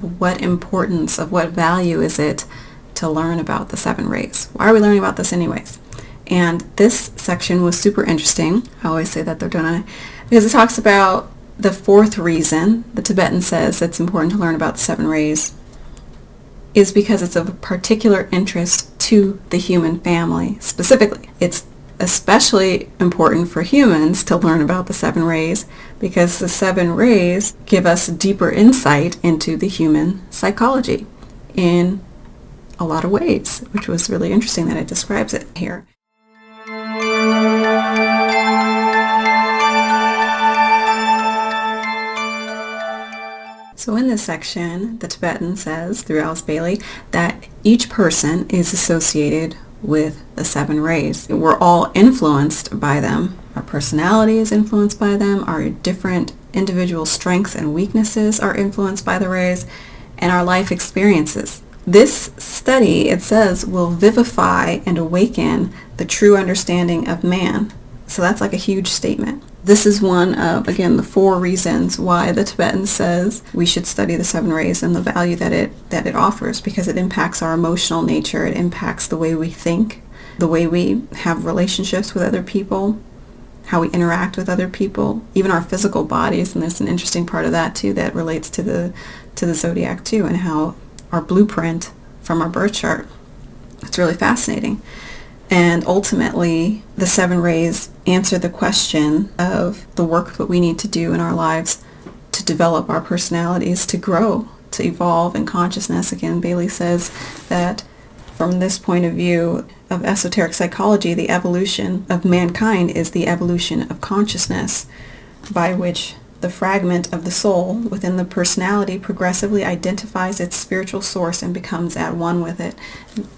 What importance of what value is it to learn about the 7 rays? Why are we learning about this anyways? And this section was super interesting. I always say that though, don't I? Because it talks about the 4th reason the Tibetan says it's important to learn about the 7 rays is because it's of particular interest to the human family specifically. It's especially important for humans to learn about the 7 rays because the 7 rays give us deeper insight into the human psychology in a lot of ways, which was really interesting that it describes it here. So in this section, the Tibetan says, through Alice Bailey, that each person is associated with the 7 rays. We're all influenced by them. Our personality is influenced by them. Our different individual strengths and weaknesses are influenced by the rays, and our life experiences. This study, it says, will vivify and awaken the true understanding of man. So that's like a huge statement. This is one of, again, the 4 reasons why the Tibetan says we should study the 7 rays and the value that it offers, because it impacts our emotional nature, it impacts the way we think, the way we have relationships with other people, how we interact with other people, even our physical bodies. And there's an interesting part of that too that relates to the zodiac too, and how our blueprint from our birth chart. It's really fascinating. And ultimately, the 7 rays answer the question of the work that we need to do in our lives to develop our personalities, to grow, to evolve in consciousness. Again, Bailey says that from this point of view of esoteric psychology, the evolution of mankind is the evolution of consciousness, by which the fragment of the soul within the personality progressively identifies its spiritual source and becomes at one with it.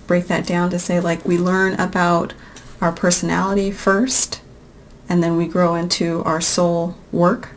Break that down to say, like, we learn about our personality first, and then we grow into our soul work.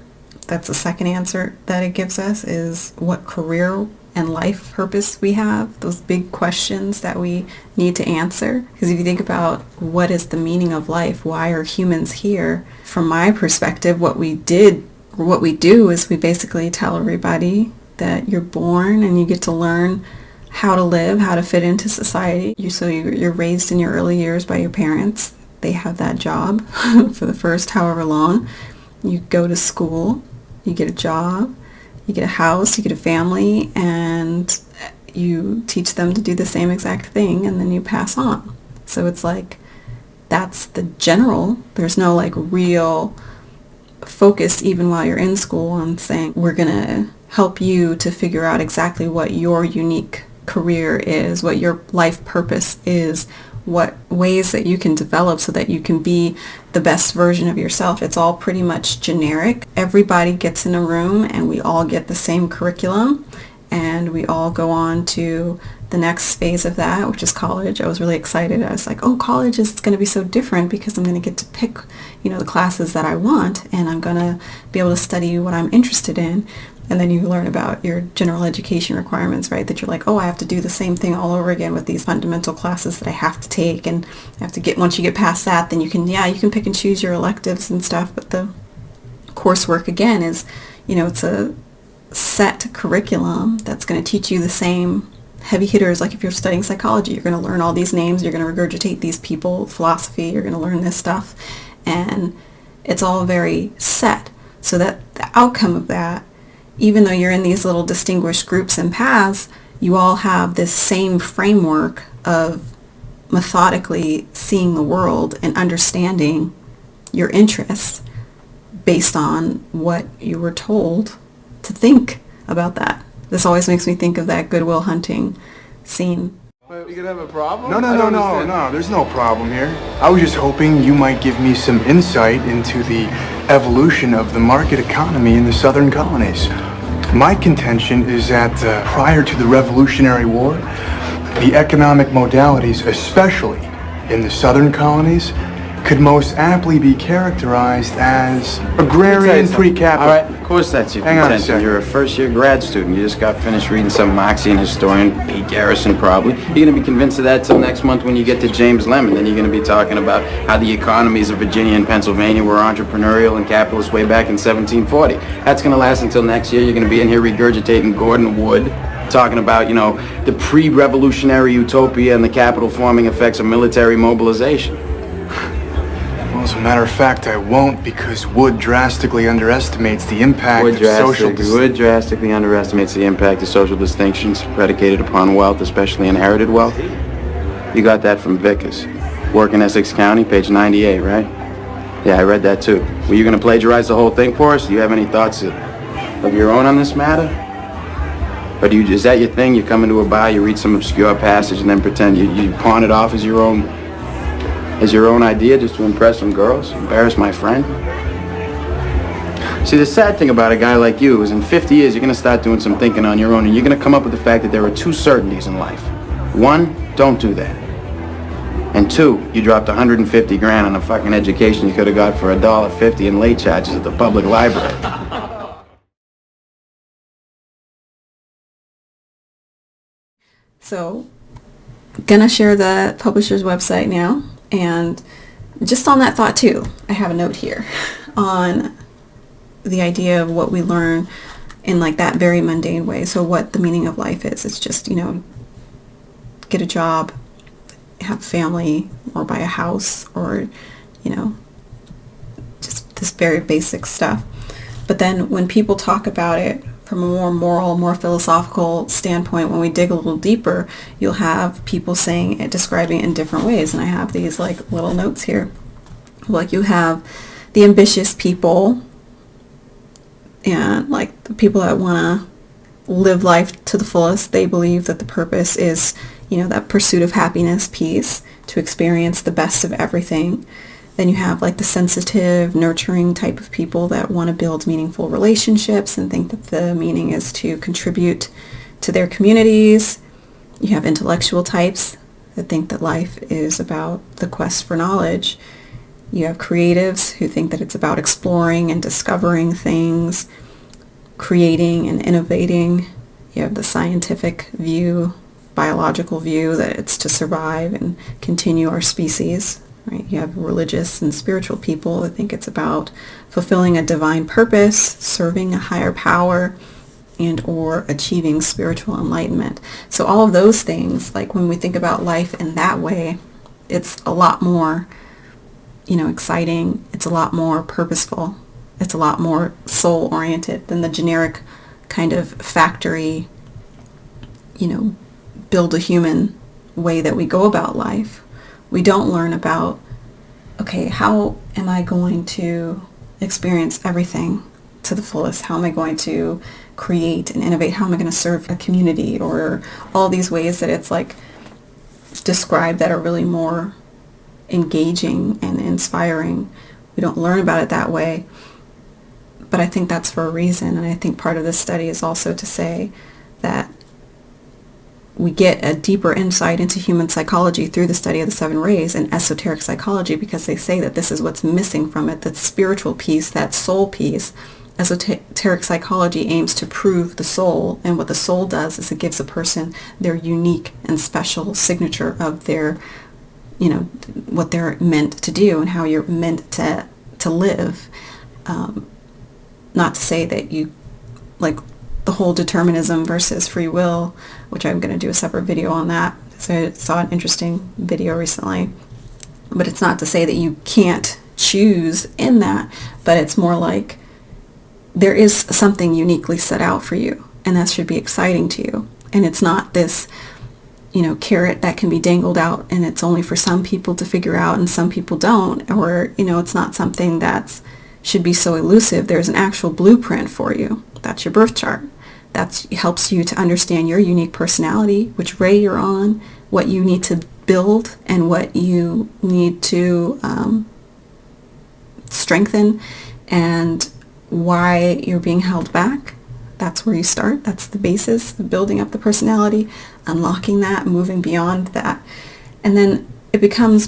That's the second answer that it gives us, is what career and life purpose we have, those big questions that we need to answer. Because if you think about what is the meaning of life, why are humans here? From my perspective, what we do is we basically tell everybody that you're born and you get to learn how to live, how to fit into society. You're raised in your early years by your parents. They have that job for the first however long. You go to school, you get a job, you get a house, you get a family, and you teach them to do the same exact thing, and then you pass on. So it's like, that's the general. There's no like real focus even while you're in school on saying we're going to help you to figure out exactly what your unique career is, what your life purpose is, what ways that you can develop so that you can be the best version of yourself. It's all pretty much generic. Everybody gets in a room and we all get the same curriculum, and we all go on to the next phase of that, which is college. I was really excited. I was like, oh, college is going to be so different because I'm going to get to pick, the classes that I want, and I'm going to be able to study what I'm interested in. And then you learn about your general education requirements, right? That you're like, oh, I have to do the same thing all over again with these fundamental classes that I have to take, and I have to get, once you get past that, then you can pick and choose your electives and stuff. But the coursework, again, is, it's a set curriculum that's going to teach you the same heavy hitters. Like if you're studying psychology, you're going to learn all these names, you're going to regurgitate these people, philosophy, you're going to learn this stuff, and it's all very set. So that the outcome of that, even though you're in these little distinguished groups and paths, you all have this same framework of methodically seeing the world and understanding your interests based on what you were told to think about that. This always makes me think of that Good Will Hunting scene. Wait, we could have a problem? No, there's no problem here. I was just hoping you might give me some insight into the evolution of the market economy in the southern colonies. My contention is that prior to the Revolutionary War, the economic modalities, especially in the southern colonies, could most aptly be characterized as agrarian pre-capital. All right, of course that's your contention. You're a first-year grad student. You just got finished reading some Marxian historian, Pete Garrison probably. You're going to be convinced of that till next month when you get to James Lemon. Then you're going to be talking about how the economies of Virginia and Pennsylvania were entrepreneurial and capitalist way back in 1740. That's going to last until next year. You're going to be in here regurgitating Gordon Wood. talking about, the pre-revolutionary utopia and the capital-forming effects of military mobilization. Well, as a matter of fact, I won't, because Wood drastically underestimates the impact of social... Wood drastically underestimates the impact of social distinctions predicated upon wealth, especially inherited wealth. You got that from Vickers. Work in Essex County, page 98, right? Yeah, I read that too. Were you going to plagiarize the whole thing for us? Do you have any thoughts of your own on this matter? Or is that your thing? You come into a bar, you read some obscure passage, and then pretend you pawn it off as your own idea just to impress some girls? Embarrass my friend? See, the sad thing about a guy like you is in 50 years, you're going to start doing some thinking on your own, and you're going to come up with the fact that there are two certainties in life. One, don't do that. And two, you dropped 150 grand on a fucking education you could have got for $1.50 in late charges at the public library. So, gonna share the publisher's website now, and just on that thought too, I have a note here on the idea of what we learn in like that very mundane way. So what the meaning of life is. It's just, get a job, have a family, or buy a house, or, just this very basic stuff. But then when people talk about it from a more moral, more philosophical standpoint, when we dig a little deeper, you'll have people saying it, describing it in different ways. And I have these like little notes here. Like you have the ambitious people and like the people that want to live life to the fullest. They believe that the purpose is, that pursuit of happiness, peace, to experience the best of everything. Then you have like the sensitive, nurturing type of people that want to build meaningful relationships and think that the meaning is to contribute to their communities. You have intellectual types that think that life is about the quest for knowledge. You have creatives who think that it's about exploring and discovering things, creating and innovating. You have the scientific view, biological view, that it's to survive and continue our species. Right? You have religious and spiritual people that think it's about fulfilling a divine purpose, serving a higher power, and or achieving spiritual enlightenment. So all of those things, like when we think about life in that way, it's a lot more, exciting. It's a lot more purposeful. It's a lot more soul-oriented than the generic kind of factory, build a human way that we go about life. We don't learn about, okay, how am I going to experience everything to the fullest? How am I going to create and innovate? How am I going to serve a community? Or all these ways that it's like described that are really more engaging and inspiring. We don't learn about it that way. But I think that's for a reason. And I think part of this study is also to say that we get a deeper insight into human psychology through the study of the seven rays and esoteric psychology, because they say that this is what's missing from it, that spiritual piece, that soul piece. Esoteric psychology aims to prove the soul, and what the soul does is it gives a person their unique and special signature of their, what they're meant to do and how you're meant to live. Not to say that you, like, the whole determinism versus free will, which I'm going to do a separate video on that. So I saw an interesting video recently. But it's not to say that you can't choose in that, but it's more like there is something uniquely set out for you, and that should be exciting to you. And it's not this, carrot that can be dangled out, and it's only for some people to figure out and some people don't, or, it's not something that should be so elusive. There's an actual blueprint for you. That's your birth chart. That helps you to understand your unique personality, which ray you're on, what you need to build, and what you need to strengthen, and why you're being held back. That's where you start. That's the basis of building up the personality, unlocking that, moving beyond that. And then it becomes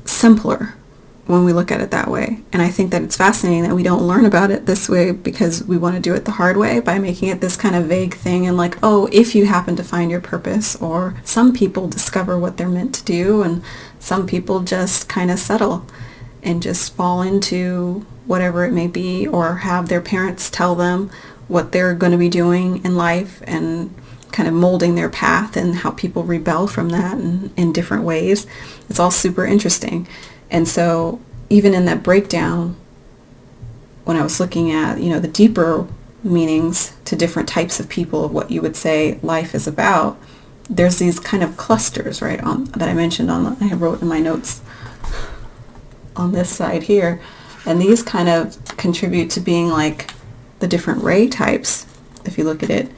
simpler when we look at it that way. And I think that it's fascinating that we don't learn about it this way, because we want to do it the hard way by making it this kind of vague thing, and like, oh, if you happen to find your purpose, or some people discover what they're meant to do, and some people just kind of settle and just fall into whatever it may be, or have their parents tell them what they're going to be doing in life and kind of molding their path and how people rebel from that in different ways. It's all super interesting. And so even in that breakdown, when I was looking at, the deeper meanings to different types of people of what you would say life is about, there's these kind of clusters, right, that I mentioned I wrote in my notes on this side here. And these kind of contribute to being like the different ray types. If you look at it,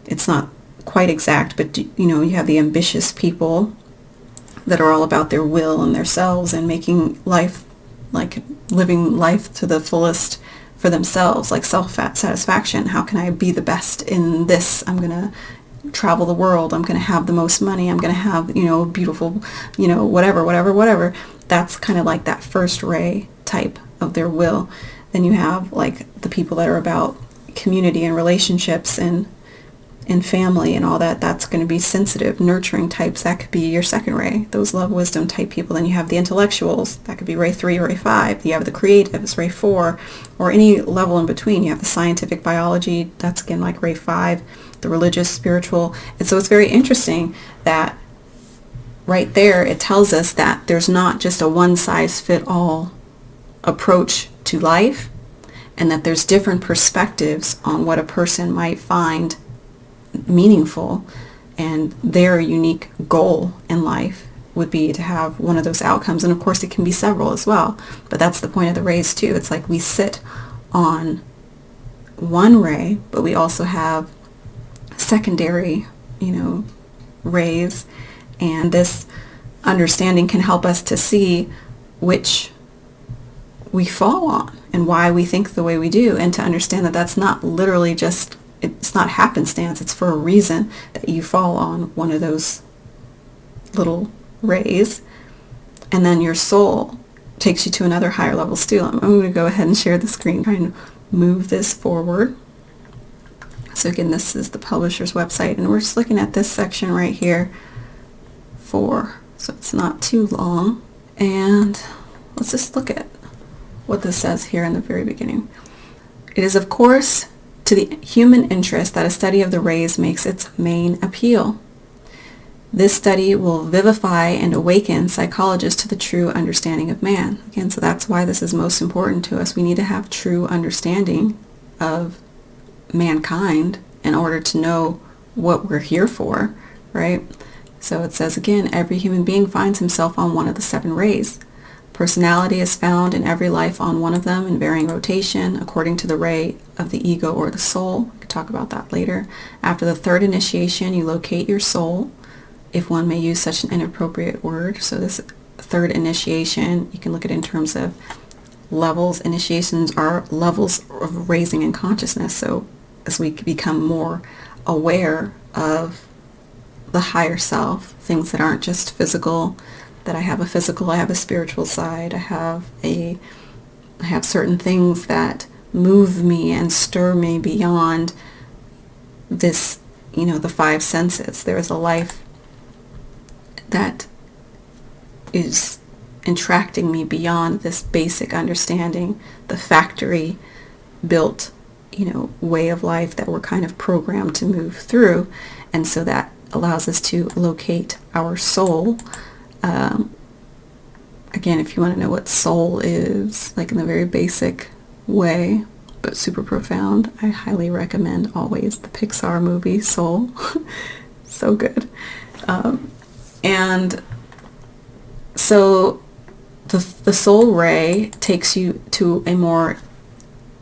it's not quite exact, but you have the ambitious people that are all about their will and their selves and making life, like living life to the fullest for themselves, like self-satisfaction. How can I be the best in this? I'm going to travel the world. I'm going to have the most money. I'm going to have, beautiful, whatever. That's kind of like that first ray type of their will. Then you have like the people that are about community and relationships and family and all that. That's going to be sensitive, nurturing types. That could be your second ray, those love, wisdom type people. Then you have the intellectuals. That could be ray 3 or ray 5. You have the creatives, ray 4, or any level in between. You have the scientific biology. That's again like ray 5, the religious, spiritual. And so it's very interesting that right there it tells us that there's not just a one-size-fit-all approach to life, and that there's different perspectives on what a person might find meaningful, and their unique goal in life would be to have one of those outcomes. And of course it can be several as well, but that's the point of the rays too. It's like we sit on one ray, but we also have secondary rays, and this understanding can help us to see which we fall on and why we think the way we do, and to understand that that's not literally just, it's not happenstance. It's for a reason that you fall on one of those little rays, and then your soul takes you to another higher level still. I'm going to go ahead and share the screen, try and move this forward. So again, this is the publisher's website, and we're just looking at this section right here so it's not too long. And let's just look at what this says here in the very beginning. It is, of course, to the human interest that a study of the rays makes its main appeal. This study will vivify and awaken psychologists to the true understanding of man. Again, so that's why this is most important to us. We need to have true understanding of mankind in order to know what we're here for, right? So it says again, every human being finds himself on one of the 7 rays. Personality is found in every life on one of them in varying rotation according to the ray of the ego or the soul. We could talk about that later. After the 3rd initiation, you locate your soul, if one may use such an inappropriate word. So this 3rd initiation, you can look at it in terms of levels. Initiations are levels of raising in consciousness. So as we become more aware of the higher self, things that aren't just physical, that I have a physical, I have a spiritual side, I have certain things that move me and stir me beyond this, the 5 senses. There is a life that is attracting me beyond this basic understanding, the factory built, way of life that we're kind of programmed to move through. And so that allows us to locate our soul. Again, if you want to know what soul is, like in the very basic way, but super profound, I highly recommend always the Pixar movie Soul. So good. And so the soul ray takes you to a more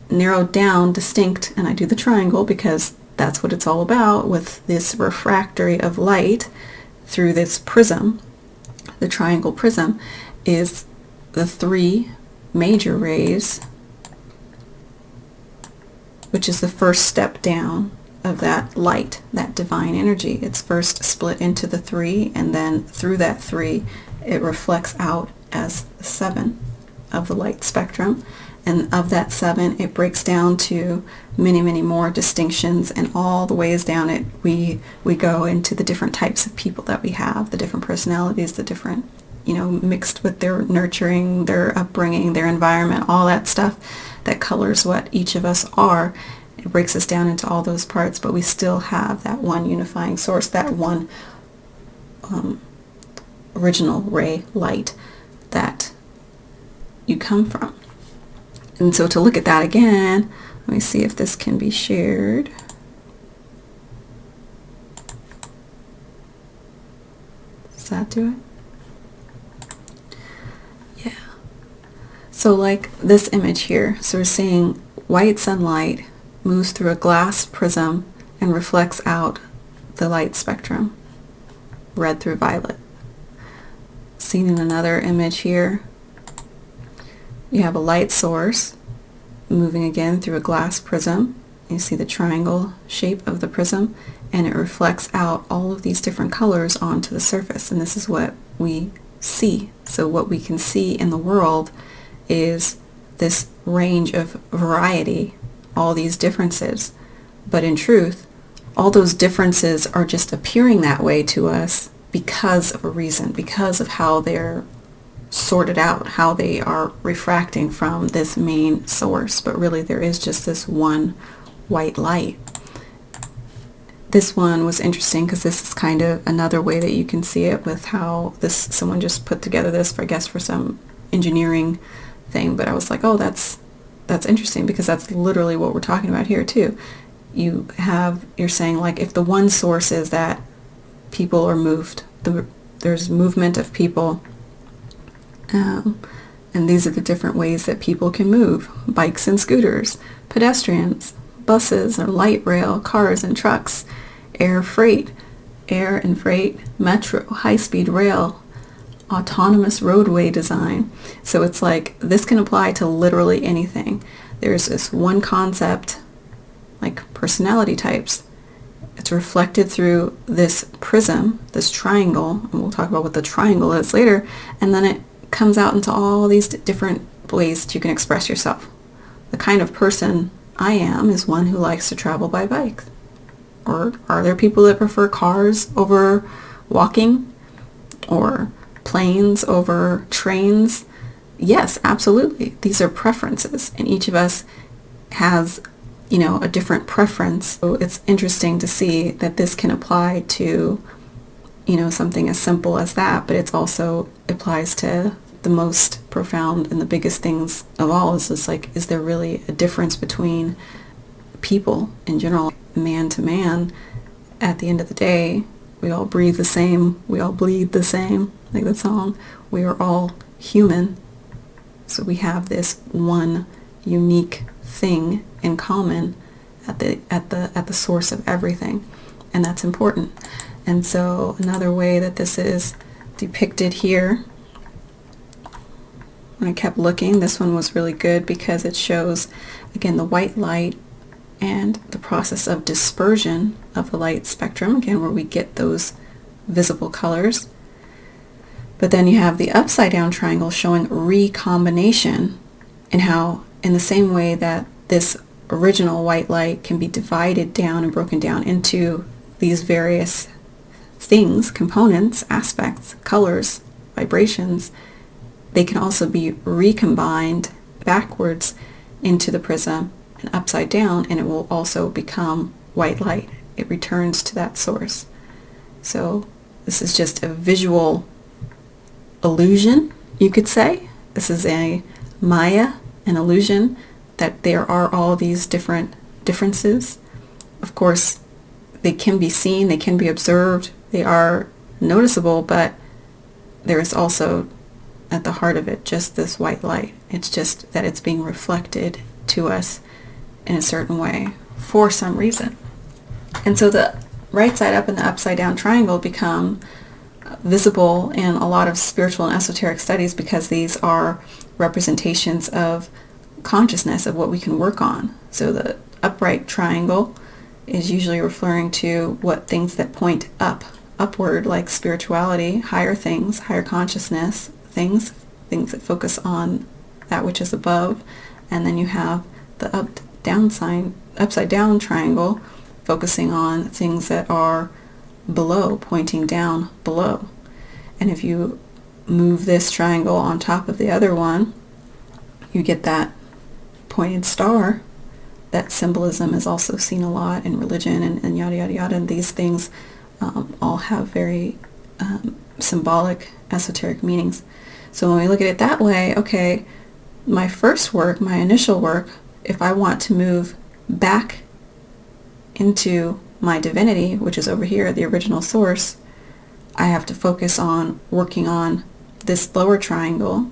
narrowed down, distinct, and I do the triangle because that's what it's all about, with this refractory of light through this prism. The triangle prism is the 3 major rays, which is the first step down of that light, that divine energy. It's first split into the 3, and then through that 3 it reflects out as 7 of the light spectrum. And of that 7, it breaks down to many, many more distinctions, and all the ways down it, we go into the different types of people that we have, the different personalities, the different, mixed with their nurturing, their upbringing, their environment, all that stuff that colors what each of us are. it breaks us down into all those parts, but we still have that one unifying source, that one original ray light that you come from. And so to look at that again, let me see if this can be shared. Does that do it? Yeah. So like this image here, so we're seeing white sunlight moves through a glass prism and reflects out the light spectrum, red through violet. Seen in another image here, you have a light source moving again through a glass prism. You see the triangle shape of the prism, and it reflects out all of these different colors onto the surface, and this is what we see. So what we can see in the world is this range of variety, all these differences. But in truth, all those differences are just appearing that way to us because of a reason, because of how they're sorted out, how they are refracting from this main source. But really there is just this one white light. This one was interesting because this is kind of another way that you can see it with how this, someone just put together this for, I guess, for some engineering thing, but I was like, oh, that's interesting, because that's literally what we're talking about here too. You're saying, like, if the one source is that people are moved, there's movement of people, and these are the different ways that people can move: bikes and scooters, pedestrians, buses or light rail, cars and trucks, air and freight, metro, high-speed rail, autonomous roadway design. So it's like this can apply to literally anything. There's this one concept, like personality types. It's reflected through this prism, this triangle, and we'll talk about what the triangle is later, and then it comes out into all these different ways that you can express yourself. The kind of person I am is one who likes to travel by bike. Or are there people that prefer cars over walking, or planes over trains? Yes, absolutely. These are preferences, and each of us has, a different preference. So it's interesting to see that this can apply to, something as simple as that, but it's also applies to the most profound and the biggest things of all. Is just like, is there really a difference between people in general, man to man? At the end of the day, we all breathe the same, we all bleed the same, like that song. We are all human, so we have this one unique thing in common at the source of everything, and that's important. And so another way that this is depicted here, when I kept looking, this one was really good because it shows again the white light and the process of dispersion of the light spectrum, again where we get those visible colors. But then you have the upside down triangle showing recombination, and how in the same way that this original white light can be divided down and broken down into these various things, components, aspects, colors, vibrations, they can also be recombined backwards into the prism and upside down, and it will also become white light. It returns to that source. So this is just a visual illusion, you could say. This is a Maya, an illusion, that there are all these differences. Of course, they can be seen, they can be observed, they are noticeable, but there is also at the heart of it just this white light. It's just that it's being reflected to us in a certain way for some reason. And so the right side up and the upside down triangle become visible in a lot of spiritual and esoteric studies, because these are representations of consciousness, of what we can work on. So the upright triangle is usually referring to what things that point upward, like spirituality, higher things, higher consciousness, things that focus on that which is above. And then you have the upside down triangle focusing on things that are below, pointing down below. And if you move this triangle on top of the other one, you get that pointed star that symbolism is also seen a lot in religion and yada yada yada. And these things all have very symbolic, esoteric meanings. So when we look at it that way, okay, my first work, my initial work, if I want to move back into my divinity, which is over here, the original source, I have to focus on working on this lower triangle,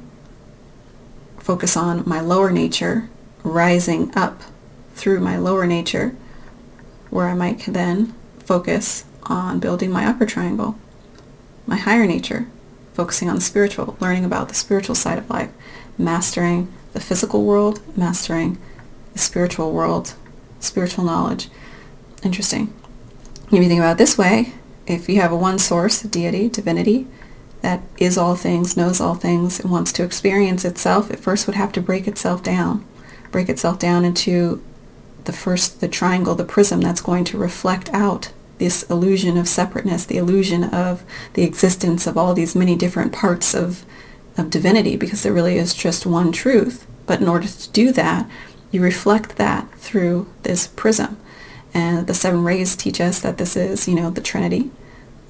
focus on my lower nature, rising up through my lower nature, where I might then focus on building my upper triangle, my higher nature, focusing on the spiritual, learning about the spiritual side of life, mastering the physical world, mastering the spiritual world, spiritual knowledge. Interesting. If you think about it this way, if you have a one source, deity, divinity, that is all things, knows all things, and wants to experience itself, it first would have to break itself down into the triangle, the prism that's going to reflect out this illusion of separateness, the illusion of the existence of all these many different parts of divinity, because there really is just one truth. But in order to do that, you reflect that through this prism. And the 7 rays teach us that this is, the Trinity,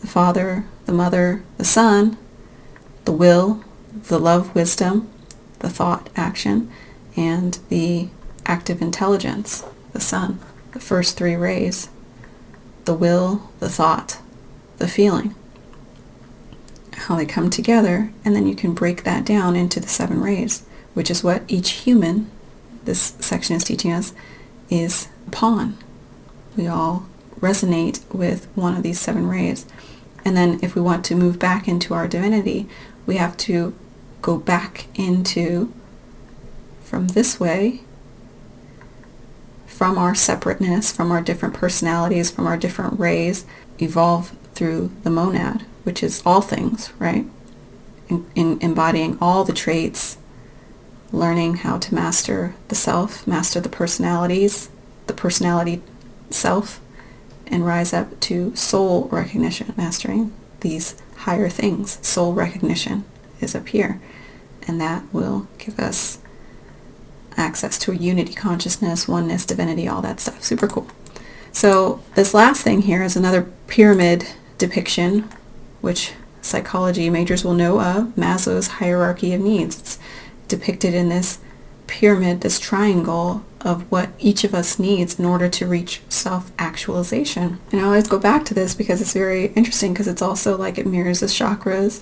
the Father, the Mother, the Son, the will, the love, wisdom, the thought, action, and the active intelligence, the Sun. The first 3 rays, the will, the thought, the feeling, how they come together, and then you can break that down into the 7 rays, which is what each human, this section is teaching us, is a pawn. We all resonate with one of these 7 rays. And then if we want to move back into our divinity, we have to go back into, from this way, from our separateness, from our different personalities, from our different rays, evolve through the monad, which is all things, right? In embodying all the traits, learning how to master the self, master the personalities, the personality self, and rise up to soul recognition, mastering these higher things. Soul recognition is up here, and that will give us access to a unity consciousness, oneness, divinity, all that stuff. Super cool. So this last thing here is another pyramid depiction, which psychology majors will know of, Maslow's hierarchy of needs. It's depicted in this pyramid, this triangle of what each of us needs in order to reach self-actualization. And I always go back to this because it's very interesting, because it's also like it mirrors the chakras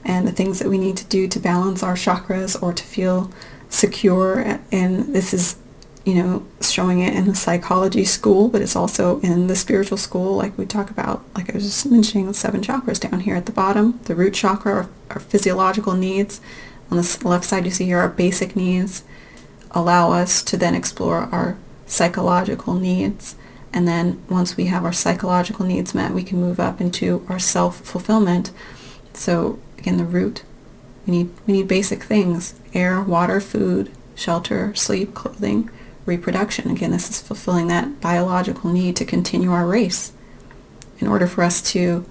and the things that we need to do to balance our chakras or to feel secure. And this is, showing it in the psychology school, but it's also in the spiritual school, like we talk about, like I was just mentioning, the 7 chakras down here at the bottom. The root chakra are physiological needs. On the left side, you see here our basic needs allow us to then explore our psychological needs. And then once we have our psychological needs met, we can move up into our self-fulfillment. So again, the root, we need basic things: air, water, food, shelter, sleep, clothing, reproduction. Again, this is fulfilling that biological need to continue our race. In order for us to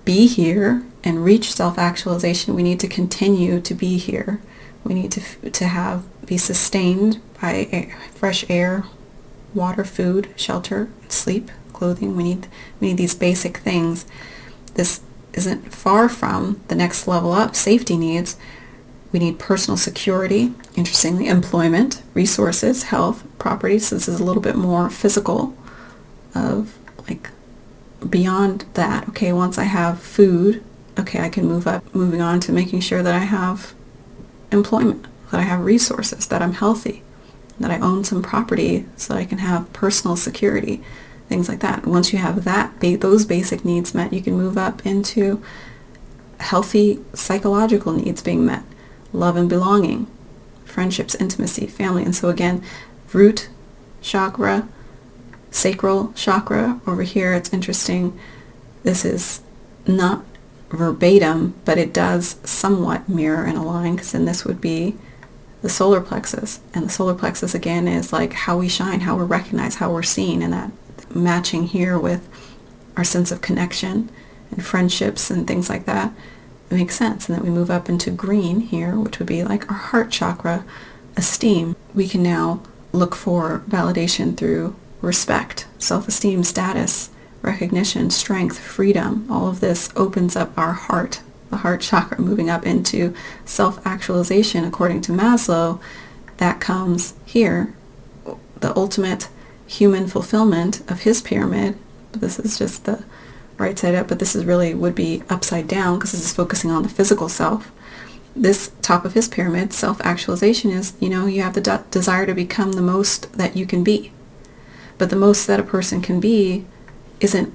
be here and reach self-actualization, we need to continue to be here. We need to be sustained by fresh air, water, food, shelter, sleep, clothing. We need these basic things. This isn't far from the next level up, safety needs. We need personal security, interestingly, employment, resources, health, property. So this is a little bit more physical, of like beyond that. Okay, once I have food, okay, I can moving on to making sure that I have employment, that I have resources, that I'm healthy, that I own some property so that I can have personal security, things like that. Once you have those basic needs met, you can move up into healthy psychological needs being met, love and belonging, friendships, intimacy, family. And so again, root chakra, sacral chakra over here, it's interesting. This is not verbatim, but it does somewhat mirror and align, because then this would be the solar plexus. And the solar plexus again is like how we shine, how we're recognized, how we're seen, and that matching here with our sense of connection and friendships and things like that. It makes sense. And then we move up into green here, which would be like our heart chakra, esteem. We can now look for validation through respect, self-esteem, status, recognition, strength, freedom. All of this opens up our heart, the heart chakra, moving up into self-actualization. According to Maslow, that comes here, the ultimate human fulfillment of his pyramid. But this is just the right side up, but this is really would be upside down because this is focusing on the physical self. This top of his pyramid, self-actualization, is, you have the desire to become the most that you can be. But the most that a person can be isn't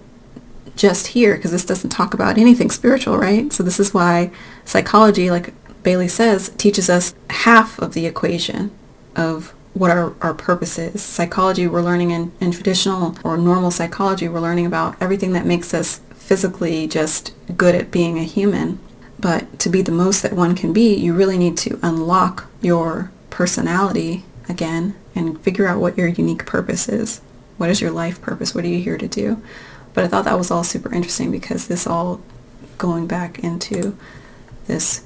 just here, because this doesn't talk about anything spiritual, right? So this is why psychology, like Bailey says, teaches us half of the equation of what our purpose is. Psychology, we're learning in traditional or normal psychology, we're learning about everything that makes us physically just good at being a human. But to be the most that one can be, you really need to unlock your personality again and figure out what your unique purpose is. What is your life purpose? What are you here to do? But I thought that was all super interesting because this all going back into this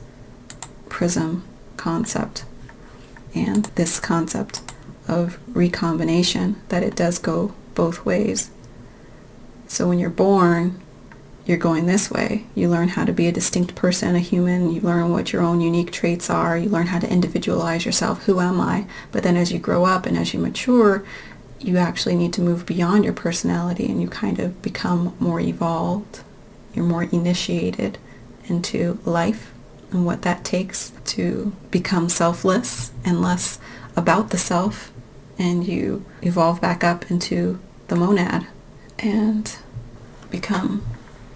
prism concept and this concept of recombination, that it does go both ways. So when you're born, you're going this way. You learn how to be a distinct person, a human. You learn what your own unique traits are. You learn how to individualize yourself. Who am I? But then as you grow up and as you mature, you actually need to move beyond your personality and you kind of become more evolved. You're more initiated into life and what that takes to become selfless and less about the self, and you evolve back up into the monad and become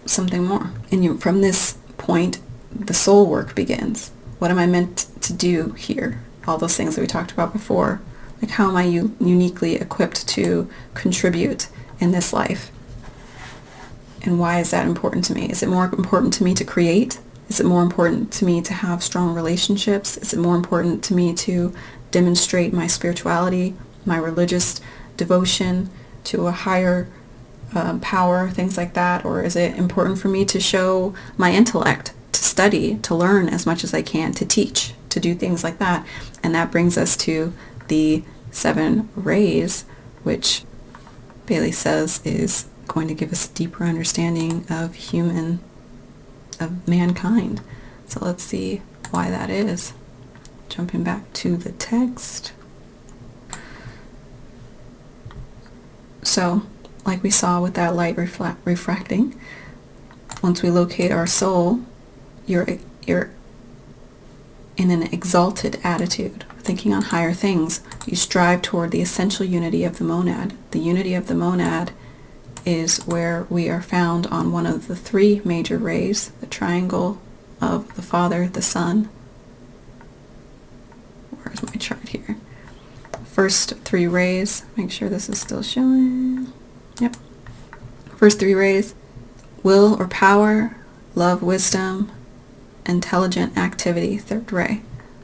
something more. And from this point, the soul work begins. What am I meant to do here? All those things that we talked about before. Like, how am I uniquely equipped to contribute in this life? And why is that important to me? Is it more important to me to create? Is it more important to me to have strong relationships? Is it more important to me to demonstrate my spirituality, my religious devotion to a higher power, things like that? Or is it important for me to show my intellect, to study, to learn as much as I can, to teach, to do things like that? And that brings us to the 7 rays, which Bailey says is going to give us a deeper understanding of mankind. So let's see why that is. Jumping back to the text. So, like we saw with that light refracting, once we locate our soul, you're in an exalted attitude, thinking on higher things. You strive toward the essential unity of the monad. The unity of the monad is where we are found on one of the 3 major rays, the triangle of the Father, the Son. Where's my chart here? First 3 rays, make sure this is still showing. Yep. First 3 rays, will or power, love, wisdom, intelligent activity, 3rd ray.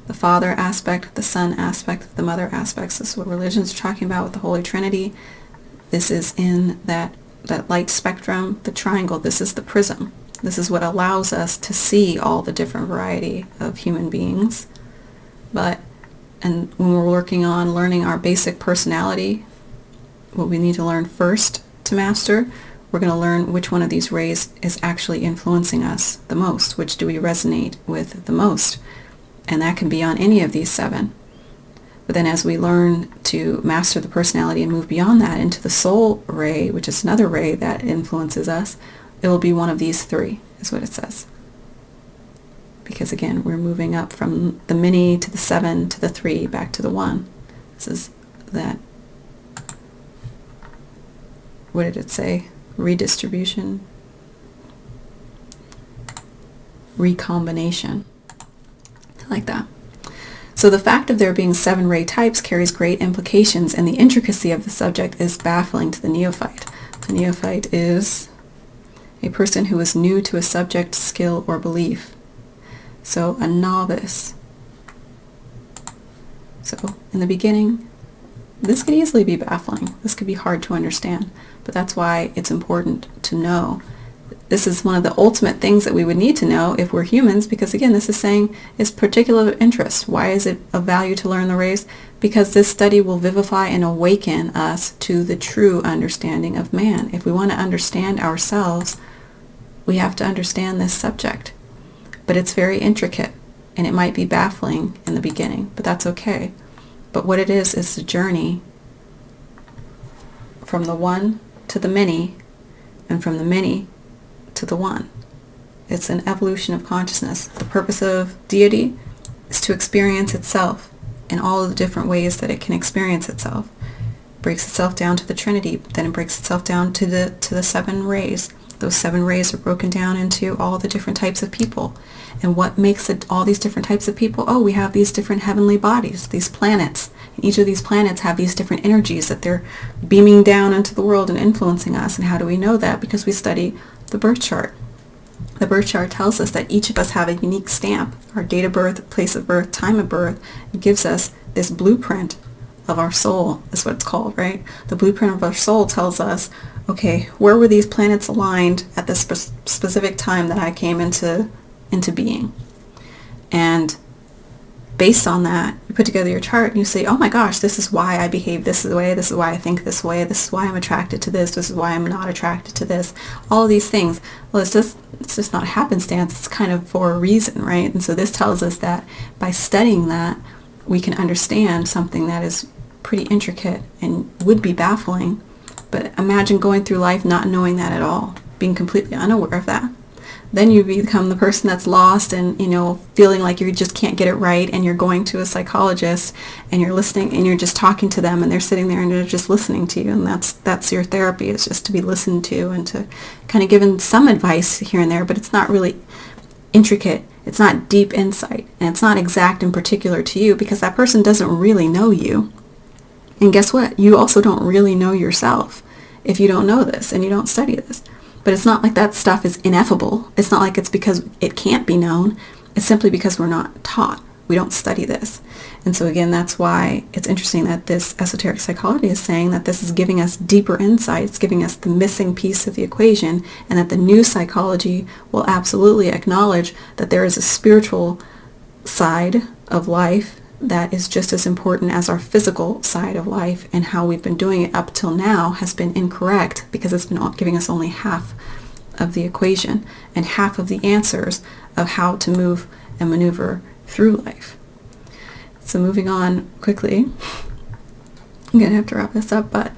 The Father aspect, the Son aspect, the Mother aspects. This is what religions are talking about with the Holy Trinity. This is in that light spectrum, the triangle. This is the prism. This is what allows us to see all the different variety of human beings. And when we're working on learning our basic personality, what we need to learn first to master, we're going to learn which one of these rays is actually influencing us the most. Which do we resonate with the most? And that can be on any of these 7. But then as we learn to master the personality and move beyond that into the soul ray, which is another ray that influences us, it will be one of these 3, is what it says. Because again, we're moving up from the mini to the 7 to the 3 back to the 1. This is that, what did it say? Redistribution? Recombination. Like that. So the fact of there being 7 ray types carries great implications, and the intricacy of the subject is baffling to the neophyte. The neophyte is a person who is new to a subject, skill, or belief. So a novice. So in the beginning, this could easily be baffling. This could be hard to understand. But that's why it's important to know This is one of the ultimate things that we would need to know if we're humans, because again, this is saying it's particular interest. Why is it of value to learn the rays? Because this study will vivify and awaken us to the true understanding of man. If we want to understand ourselves, we have to understand this subject. But it's very intricate, and it might be baffling in the beginning, but that's okay. But what it is the journey from the one to the many, and from the many to the one. It's an evolution of consciousness. The purpose of deity is to experience itself in all of the different ways that it can experience itself. It breaks itself down to the Trinity, then it breaks itself down to the 7 rays. Those 7 rays are broken down into all the different types of people. And what makes it all these different types of people? Oh, we have these different heavenly bodies, these planets. And each of these planets have these different energies that they're beaming down into the world and influencing us. And how do we know that? Because we study the birth chart. The birth chart tells us that each of us have a unique stamp. Our date of birth, place of birth, time of birth. It gives us this blueprint of our soul, is what it's called, right? The blueprint of our soul tells us, okay, where were these planets aligned at this specific time that I came into being? And based on that, you put together your chart and you say, oh my gosh, this is why I behave this way, this is why I think this way, this is why I'm attracted to this is why I'm not attracted to this, all of these things. Well, it's just not happenstance, it's kind of for a reason, right? And so this tells us that by studying that, we can understand something that is pretty intricate and would be baffling. But imagine going through life not knowing that at all, being completely unaware of that. Then you become the person that's lost and, feeling like you just can't get it right, and you're going to a psychologist and you're listening and you're just talking to them and they're sitting there and they're just listening to you, and that's your therapy, is just to be listened to and to kind of given some advice here and there, but it's not really intricate. It's not deep insight, and it's not exact and particular to you, because that person doesn't really know you. And guess what? You also don't really know yourself if you don't know this and you don't study this. But it's not like that stuff is ineffable. It's not like it's because it can't be known. It's simply because we're not taught. We don't study this. And so again, that's why it's interesting that this esoteric psychology is saying that this is giving us deeper insights, giving us the missing piece of the equation, and that the new psychology will absolutely acknowledge that there is a spiritual side of life that is just as important as our physical side of life, and how we've been doing it up till now has been incorrect, because it's been giving us only half of the equation and half of the answers of how to move and maneuver through life. So moving on quickly, I'm going to have to wrap this up, but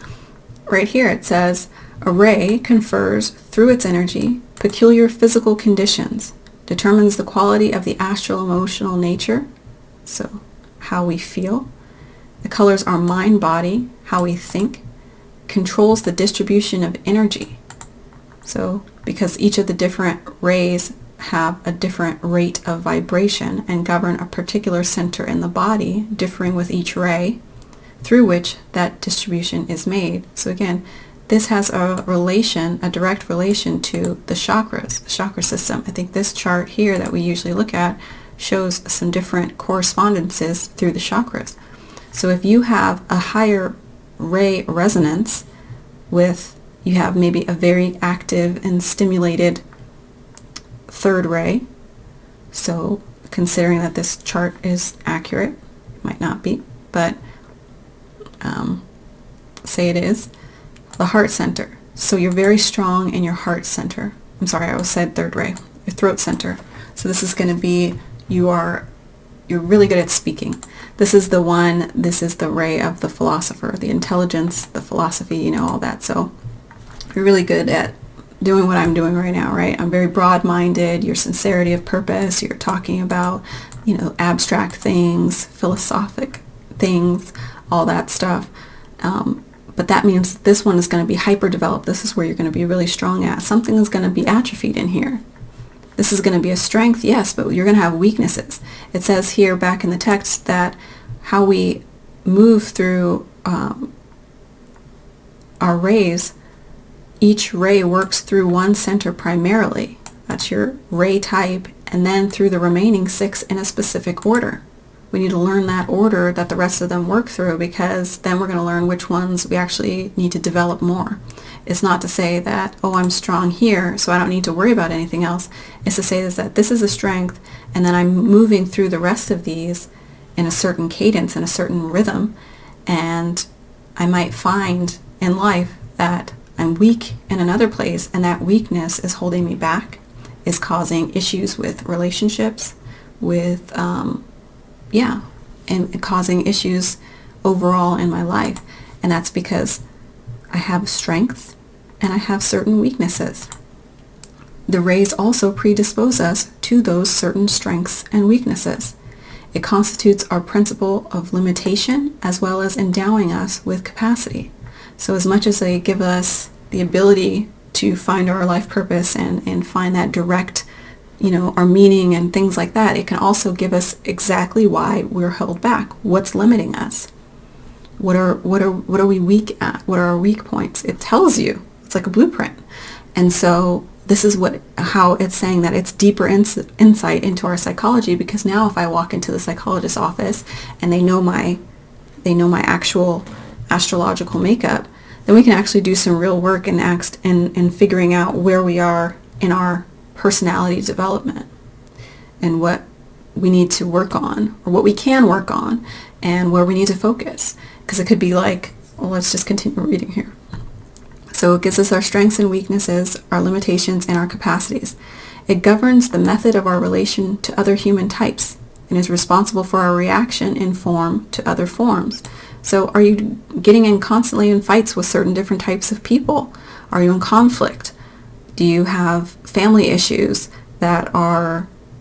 right here it says, a ray confers through its energy peculiar physical conditions, determines the quality of the astral emotional nature, so how we feel. The colors are mind, body, how we think, controls the distribution of energy. So because each of the different rays have a different rate of vibration and govern a particular center in the body, differing with each ray, through which that distribution is made. So again, this has a direct relation to the chakras, the chakra system. I think this chart here that we usually look at shows some different correspondences through the chakras. So if you have a higher ray resonance you have maybe a very active and stimulated 3rd ray. So considering that this chart is accurate, it might not be, but say it is, the heart center. So you're very strong in your heart center. I'm sorry, I said 3rd ray, your throat center. So this is going to be, you're really good at speaking. This is the ray of the philosopher, the intelligence, the philosophy, all that. So you're really good at doing what I'm doing right now, right? I'm very broad-minded, your sincerity of purpose, you're talking about, abstract things, philosophic things, all that stuff. But that means this one is going to be hyper-developed. This is where you're going to be really strong at. Something is going to be atrophied in here. This is going to be a strength, yes, but you're going to have weaknesses. It says here back in the text that how we move through our rays, each ray works through one center primarily. That's your ray type, and then through the remaining 6 in a specific order. We need to learn that order that the rest of them work through, because then we're going to learn which ones we actually need to develop more. It's not to say that, oh, I'm strong here, so I don't need to worry about anything else. It's to say that this is a strength, and then I'm moving through the rest of these in a certain cadence, in a certain rhythm, and I might find in life that I'm weak in another place, and that weakness is holding me back, is causing issues with relationships, with, and causing issues overall in my life. And that's because I have strengths and I have certain weaknesses. The rays also predispose us to those certain strengths and weaknesses. It constitutes our principle of limitation as well as endowing us with capacity. So as much as they give us the ability to find our life purpose and find that direct, our meaning and things like that, it can also give us exactly why we're held back. What's limiting us? What are we weak at? What are our weak points? It tells you. It's like a blueprint. And so this is how it's saying that it's deeper insight into our psychology, because now if I walk into the psychologist's office and they know my actual astrological makeup, then we can actually do some real work in figuring out where we are in our personality development and what we need to work on, or what we can work on, and where we need to focus. Because it could be like, well, let's just continue reading here. So it gives us our strengths and weaknesses, our limitations, and our capacities. It governs the method of our relation to other human types and is responsible for our reaction in form to other forms. So are you getting in constantly in fights with certain different types of people? Are you in conflict? Do you have family issues that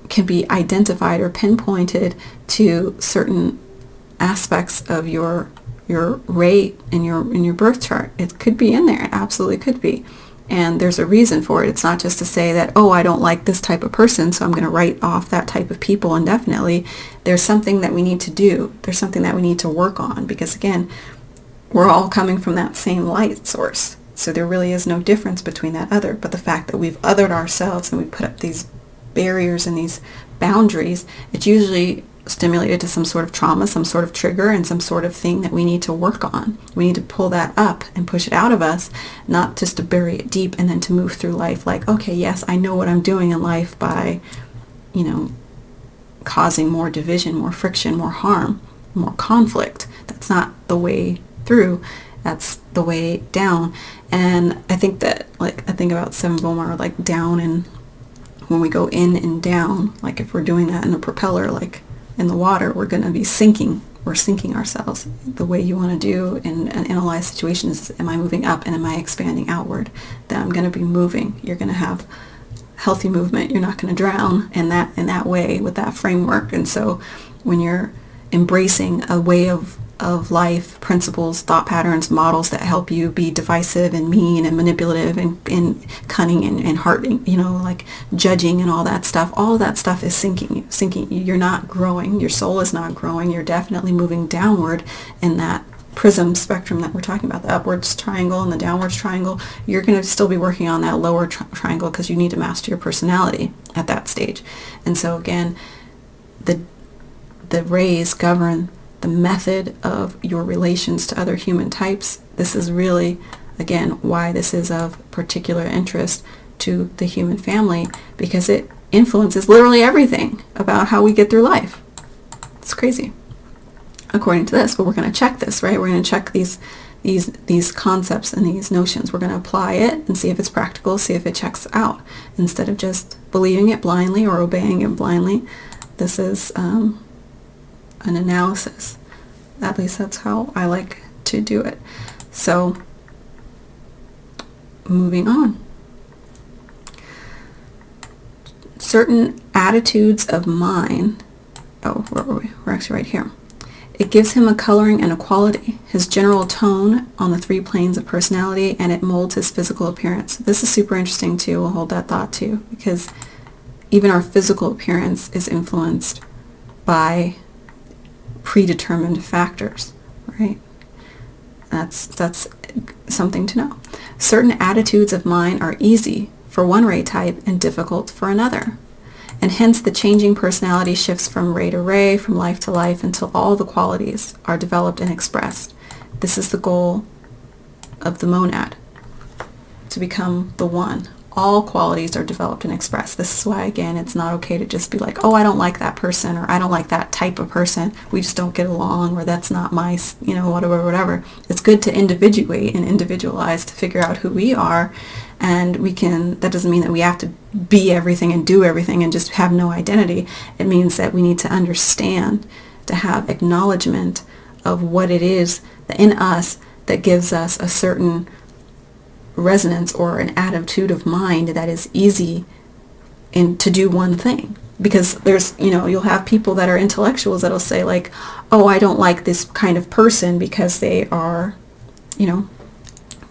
can be identified or pinpointed to certain aspects of your ray in your birth chart? It could be in there. It absolutely could be. And there's a reason for it. It's not just to say that, oh, I don't like this type of person, so I'm going to write off that type of people indefinitely. There's something that we need to do. There's something that we need to work on, because again, we're all coming from that same light source. So there really is no difference between that other. But the fact that we've othered ourselves and we put up these barriers and these boundaries, it's usually stimulated to some sort of trauma, some sort of trigger, and some sort of thing that we need to work on. We need to pull that up and push it out of us, not just to bury it deep and then to move through life like, okay, yes, I know what I'm doing in life by, causing more division, more friction, more harm, more conflict. That's not the way through. That's the way down. And I think that, I think about Seven Bomar, down, and when we go in and down, if we're doing that in a propeller, in the water, we're going to be sinking. We're sinking ourselves. The way you want to do in an analyzed situation is, am I moving up and am I expanding outward? Then I'm going to be moving. You're going to have healthy movement. You're not going to drown in that way with that framework. And so when you're embracing a way of life, principles, thought patterns, models that help you be divisive and mean and manipulative and cunning and hurting, judging and all that stuff is sinking you. You're not growing. Your soul is not growing. You're definitely moving downward in that prism spectrum that we're talking about, the upwards triangle and the downwards triangle. You're going to still be working on that lower triangle because you need to master your personality at that stage. And so again, the rays govern the method of your relations to other human types. This is really, again, why this is of particular interest to the human family, because it influences literally everything about how we get through life. It's crazy, according to this, but we're going to check this, right? We're going to check these concepts and these notions. We're going to apply it and see if it's practical, see if it checks out, instead of just believing it blindly or obeying it blindly. This is an analysis. At least that's how I like to do it. So, moving on. Certain attitudes of mind. Oh, where were we? We're actually right here. It gives him a coloring and a quality, his general tone on the 3 planes of personality, and it molds his physical appearance. This is super interesting too. We'll hold that thought too, because even our physical appearance is influenced by predetermined factors, right? That's something to know. Certain attitudes of mind are easy for one ray type and difficult for another. And hence the changing personality shifts from ray to ray, from life to life, until all the qualities are developed and expressed. This is the goal of the monad, to become the one. All qualities are developed and expressed. This is why, again, it's not okay to just be like, oh, I don't like that person, or I don't like that type of person. We just don't get along, or that's not my, whatever. It's good to individuate and individualize to figure out who we are. And that doesn't mean that we have to be everything and do everything and just have no identity. It means that we need to understand, to have acknowledgement of what it is that in us that gives us a certain resonance or an attitude of mind that is easy to do one thing. Because there's, you'll have people that are intellectuals that'll say like, oh, I don't like this kind of person because they are,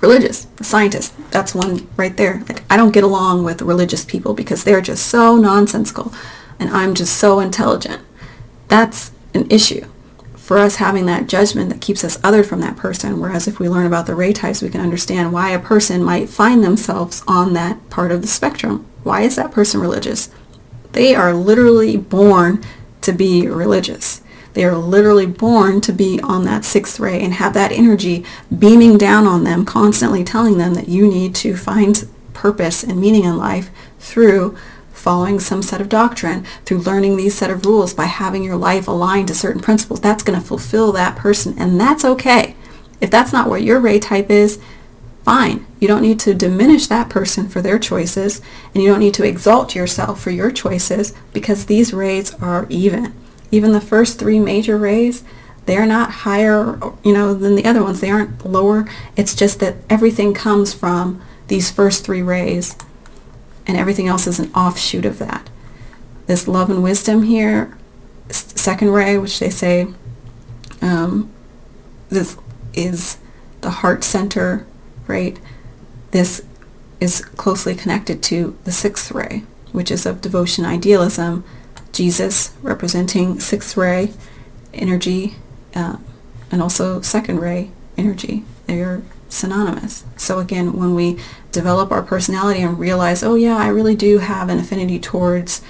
religious, a scientist. That's one right there. Like, I don't get along with religious people because they're just so nonsensical and I'm just so intelligent. That's an issue for us, having that judgment that keeps us othered from that person. Whereas if we learn about the ray types, we can understand why a person might find themselves on that part of the spectrum. Why is that person religious? They are literally born to be religious. They are literally born to be on that sixth ray and have that energy beaming down on them, constantly telling them that you need to find purpose and meaning in life through following some set of doctrine, through learning these set of rules, by having your life aligned to certain principles. That's going to fulfill that person, and that's okay. If that's not what your ray type is, fine. You don't need to diminish that person for their choices, and you don't need to exalt yourself for your choices, because these rays are even. Even the first three major rays, they're not higher, than the other ones. They aren't lower. It's just that everything comes from these first three rays, and everything else is an offshoot of that. This love and wisdom here, second ray, which they say this is the heart center, right? This is closely connected to the sixth ray, which is of devotion, idealism. Jesus representing sixth ray energy, and also second ray energy. They're synonymous. So again, when we develop our personality and realize, oh yeah, I really do have an affinity towards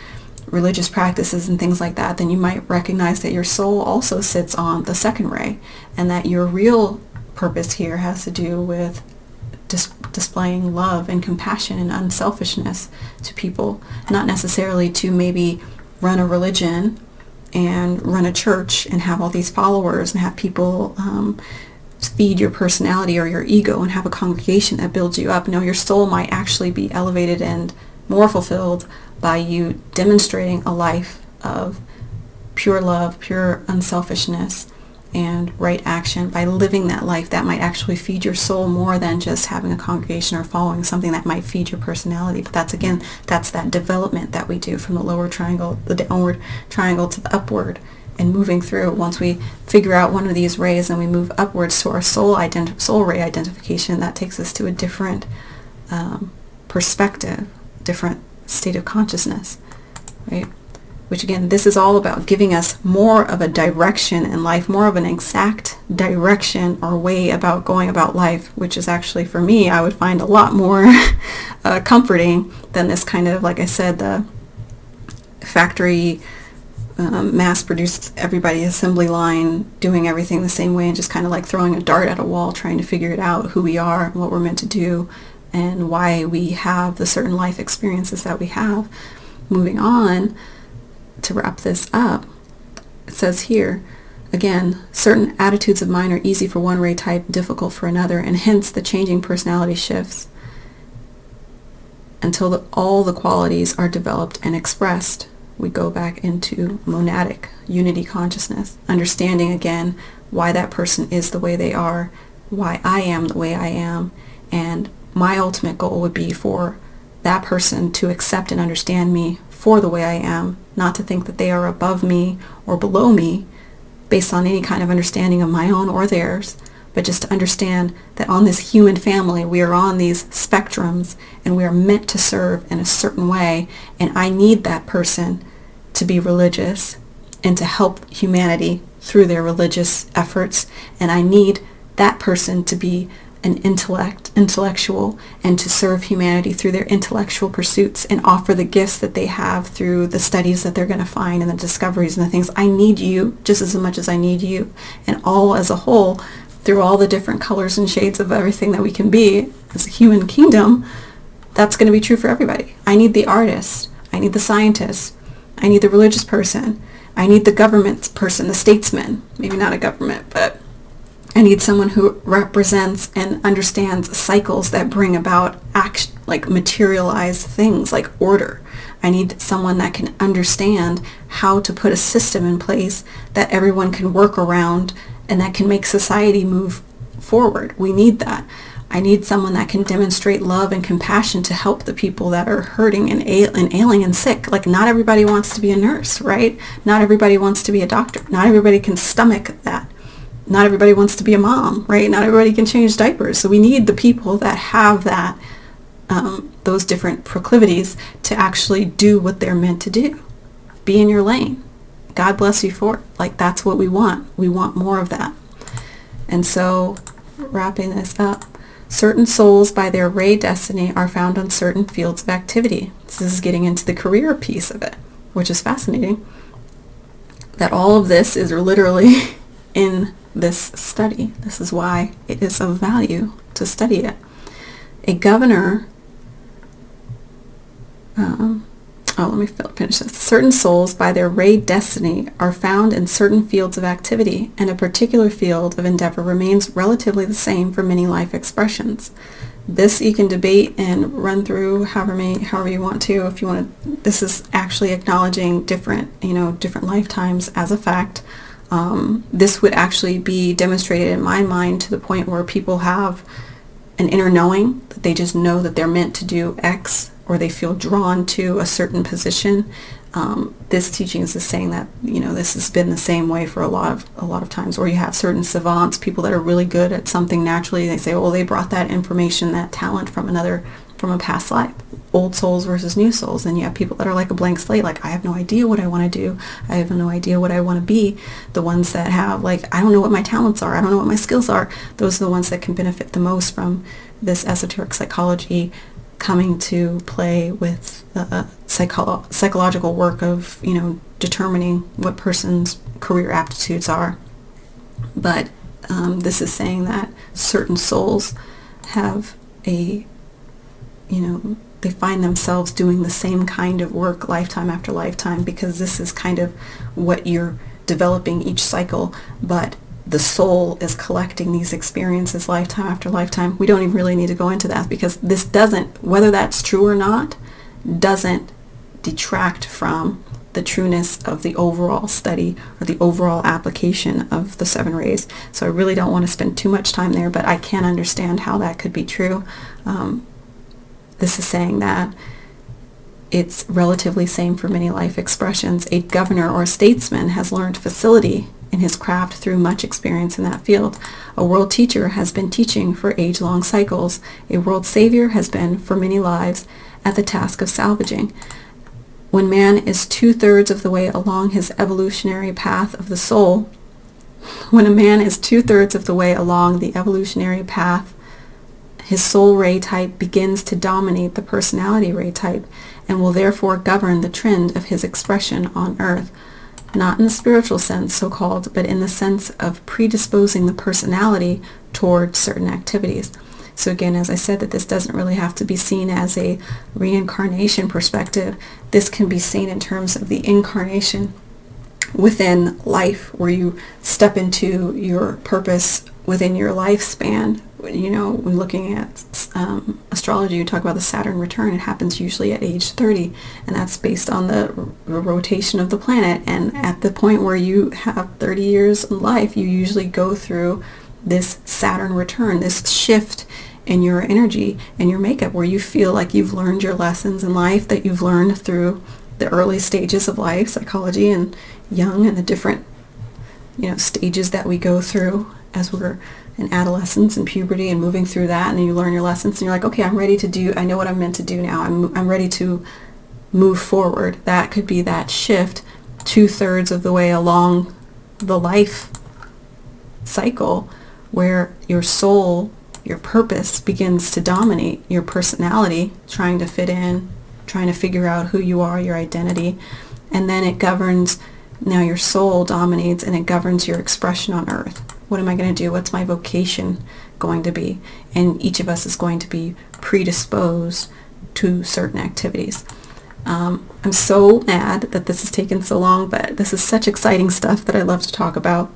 religious practices and things like that, then you might recognize that your soul also sits on the second ray, and that your real purpose here has to do with displaying love and compassion and unselfishness to people, not necessarily to maybe run a religion and run a church and have all these followers and have people feed your personality or your ego and have a congregation that builds you up. No, your soul might actually be elevated and more fulfilled by you demonstrating a life of pure love, pure unselfishness, and right action. By living that life, that might actually feed your soul more than just having a congregation or following something that might feed your personality. But that's that development that we do from the lower triangle, the downward triangle, to the upward, and moving through. Once we figure out one of these rays and we move upwards to our soul ray identification, that takes us to a different perspective, different state of consciousness, right? Which again, this is all about giving us more of a direction in life, more of an exact direction or way about going about life, which is actually, for me, I would find a lot more comforting than this kind of, like I said, the factory mass-produced, everybody assembly line, doing everything the same way and just kind of like throwing a dart at a wall, trying to figure it out, who we are and what we're meant to do and why we have the certain life experiences that we have. Moving on, to wrap this up, it says here, again, certain attitudes of mind are easy for one ray type, difficult for another, and hence the changing personality shifts until all the qualities are developed and expressed. We go back into monadic unity consciousness, understanding again why that person is the way they are, why I am the way I am, and my ultimate goal would be for that person to accept and understand me for the way I am, not to think that they are above me or below me based on any kind of understanding of my own or theirs, but just to understand that on this human family, we are on these spectrums and we are meant to serve in a certain way, and I need that person to be religious and to help humanity through their religious efforts, and I need that person to be an intellectual, and to serve humanity through their intellectual pursuits and offer the gifts that they have through the studies that they're going to find and the discoveries and the things. I need you just as much as I need you. And all as a whole, through all the different colors and shades of everything that we can be as a human kingdom, that's going to be true for everybody. I need the artist. I need the scientist. I need the religious person. I need the government person, the statesman. Maybe not a government, but I need someone who represents and understands cycles that bring about action, like materialized things like order. I need someone that can understand how to put a system in place that everyone can work around and that can make society move forward. We need that. I need someone that can demonstrate love and compassion to help the people that are hurting and ailing and sick. Like, not everybody wants to be a nurse, right? Not everybody wants to be a doctor. Not everybody can stomach that. Not everybody wants to be a mom, right? Not everybody can change diapers. So we need the people that have that, those different proclivities to actually do what they're meant to do. Be in your lane. God bless you for it. Like, that's what we want. We want more of that. And so, wrapping this up, certain souls by their ray destiny are found on certain fields of activity. This is getting into the career piece of it, which is fascinating. That all of this is literally in this study. This is why it is of value to study it. A governor, let me finish this. Certain souls by their ray destiny are found in certain fields of activity, and a particular field of endeavor remains relatively the same for many life expressions. This you can debate and run through however you want to. If you want to, this is actually acknowledging different lifetimes as a fact. This would actually be demonstrated in my mind to the point where people have an inner knowing, that they just know that they're meant to do X, or they feel drawn to a certain position. This teaching is just saying that, this has been the same way for a lot of times, or you have certain savants, people that are really good at something naturally. They say, well, they brought that information, that talent from a past life. Old souls versus new souls. And you have people that are like a blank slate, like, I have no idea what I want to do. I have no idea what I want to be. The ones that have, like, I don't know what my talents are. I don't know what my skills are. Those are the ones that can benefit the most from this esoteric psychology coming to play with psychological work of, determining what person's career aptitudes are. But this is saying that certain souls have they find themselves doing the same kind of work lifetime after lifetime, because this is kind of what you're developing each cycle, but the soul is collecting these experiences lifetime after lifetime. We don't even really need to go into that, because this doesn't, whether that's true or not, doesn't detract from the trueness of the overall study or the overall application of the 7 rays. So I really don't want to spend too much time there, but I can understand how that could be true. This is saying that it's relatively same for many life expressions. A governor or statesman has learned facility in his craft through much experience in that field. A world teacher has been teaching for age-long cycles. A world savior has been, for many lives, at the task of salvaging. When man is 2/3 of the way along his evolutionary path of the soul, when a man is 2/3 of the way along the evolutionary path, his soul ray type begins to dominate the personality ray type and will therefore govern the trend of his expression on earth. Not in the spiritual sense, so-called, but in the sense of predisposing the personality toward certain activities. So again, as I said, that this doesn't really have to be seen as a reincarnation perspective. This can be seen in terms of the incarnation within life, where you step into your purpose within your lifespan. When looking at astrology, you talk about the Saturn return. It happens usually at age 30, and that's based on the rotation of the planet. And at the point where you have 30 years in life, you usually go through this Saturn return, this shift in your energy and your makeup, where you feel like you've learned your lessons in life that you've learned through the early stages of life, psychology and young, and the different stages that we go through as we're in adolescence and puberty and moving through that. And then you learn your lessons and you're like, okay, I know what I'm meant to do now. I'm ready to move forward. That could be that shift 2/3 of the way along the life cycle, where your soul your purpose begins to dominate your personality, trying to fit in, trying to figure out who you are, your identity, and then it governs, now your soul dominates and it governs your expression on earth. What am I going to do? What's my vocation going to be? And each of us is going to be predisposed to certain activities. I'm so mad that this has taken so long, but this is such exciting stuff that I love to talk about.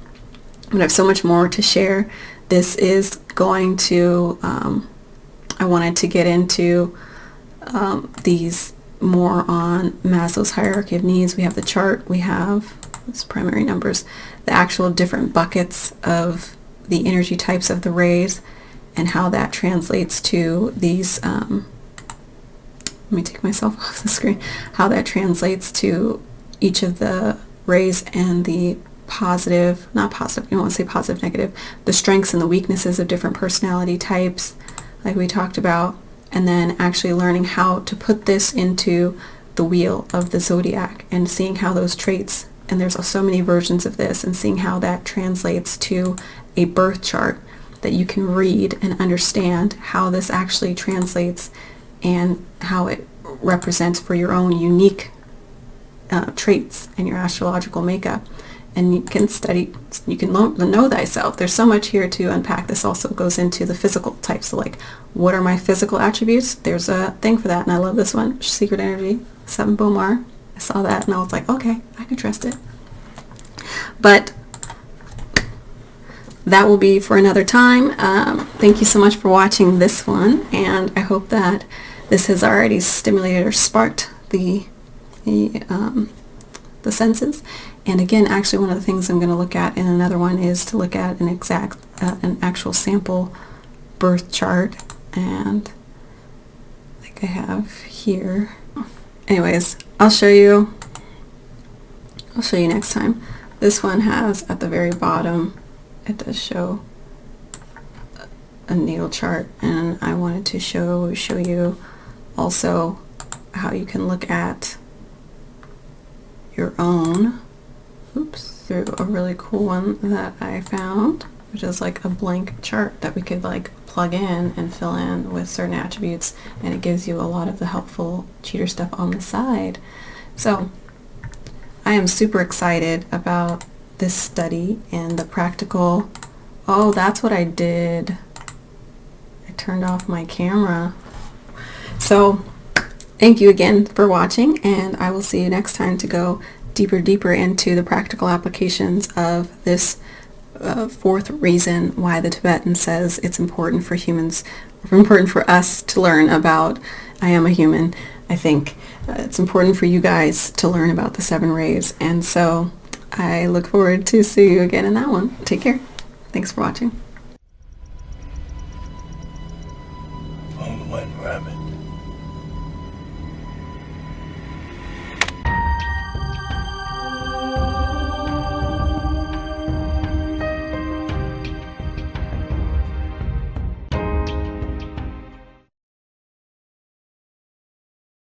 I have so much more to share. This is going to, I wanted to get into these more on Maslow's hierarchy of needs. We have the chart, we have its primary numbers, the actual different buckets of the energy types of the rays, and how that translates to these, let me take myself off the screen, how that translates to each of the rays and the positive, not positive, you don't want to say positive, negative, the strengths and the weaknesses of different personality types, like we talked about, and then actually learning how to put this into the wheel of the zodiac and seeing how those traits, and there's so many versions of this, and seeing how that translates to a birth chart that you can read and understand how this actually translates and how it represents for your own unique traits and your astrological makeup. And you can study, you can know thyself. There's so much here to unpack. This also goes into the physical types. So like, what are my physical attributes? There's a thing for that, and I love this one, Secret Energy, 7 Bomar. I saw that and I was like, okay, I can trust it. But that will be for another time. Thank you so much for watching this one, and I hope that this has already stimulated or sparked the senses. And again, actually one of the things I'm going to look at in another one is to look at an actual sample birth chart, and like I have here. Anyways, I'll show you next time. This one has at the very bottom, it does show a natal chart, and I wanted to show you also how you can look at your own, through a really cool one that I found, which is like a blank chart that we could like plug in and fill in with certain attributes, and it gives you a lot of the helpful cheater stuff on the side. So I am super excited about this study and the practical. Oh, that's what I did. I turned off my camera. So thank you again for watching, and I will see you next time to go deeper into the practical applications of this fourth reason why the Tibetan says it's important for humans, important for us to learn about I am a human. I think it's important for you guys to learn about the 7 rays, and so I look forward to see you again in that one. Take care. Thanks for watching.